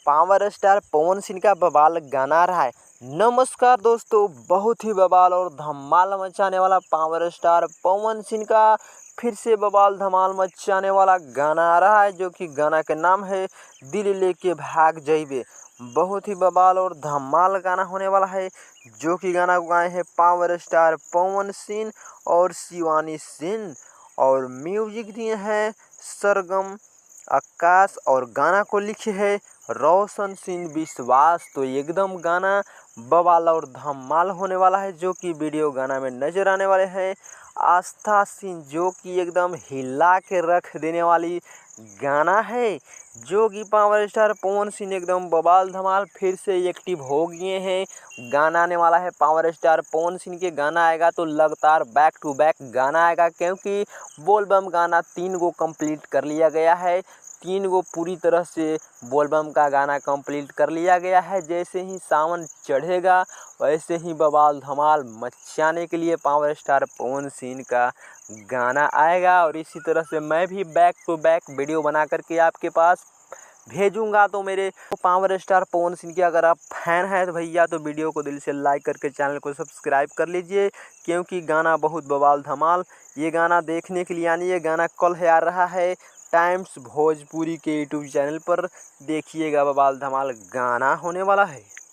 Power star Pawan Singh का बवाल गाना रहा है। नमस्कार दोस्तों, बहुत ही बवाल और धमाल मचाने वाला पावर स्टार पवन सिंह का फिर से बवाल धमाल मचाने वाला गाना आ रहा है, जो कि गाना का नाम है दिल लेके भाग जइबे। बहुत ही बवाल और धमाल गाना होने वाला है, जो कि गाना को गाए हैं पावर स्टार पवन सिंह और शिवानी सिंह, और म्यूजिक दिए हैं सरगम आकाश, और गाना को लिखे है रोशन सिंह विश्वास। तो एकदम गाना बवाल और धमाल होने वाला है, जो कि वीडियो गाना में नजर आने वाले हैं आस्था सिंह, जो कि एकदम हिला के रख देने वाली गाना है, जो कि पावर स्टार पवन सिंह एकदम बवाल धमाल फिर से एक्टिव हो गए हैं। गाना आने वाला है पावर स्टार पवन सिंह के, गाना आएगा तो लगातार बैक टू बैक गाना आएगा, क्योंकि बोलबम गाना 3 गो कंप्लीट कर लिया गया है। 3 गो पूरी तरह से बोलबम का गाना कंप्लीट कर लिया गया है। जैसे ही सावन चढ़ेगा वैसे ही बवाल धमाल मचाने के लिए पावर स्टार पवन सिंह का गाना आएगा, और इसी तरह से मैं भी बैक टू बैक वीडियो बना करके आपके पास भेजूंगा। तो मेरे पावर स्टार पवन सिंह के अगर आप फैन हैं तो भैया तो वीडियो को दिल से लाइक करके चैनल को सब्सक्राइब कर लीजिए, क्योंकि गाना बहुत बवाल धमाल ये गाना देखने के लिए, यानी ये गाना कल है आ रहा है टाइम्स भोजपुरी के यूट्यूब चैनल पर। देखिएगा, बवाल धमाल गाना होने वाला है।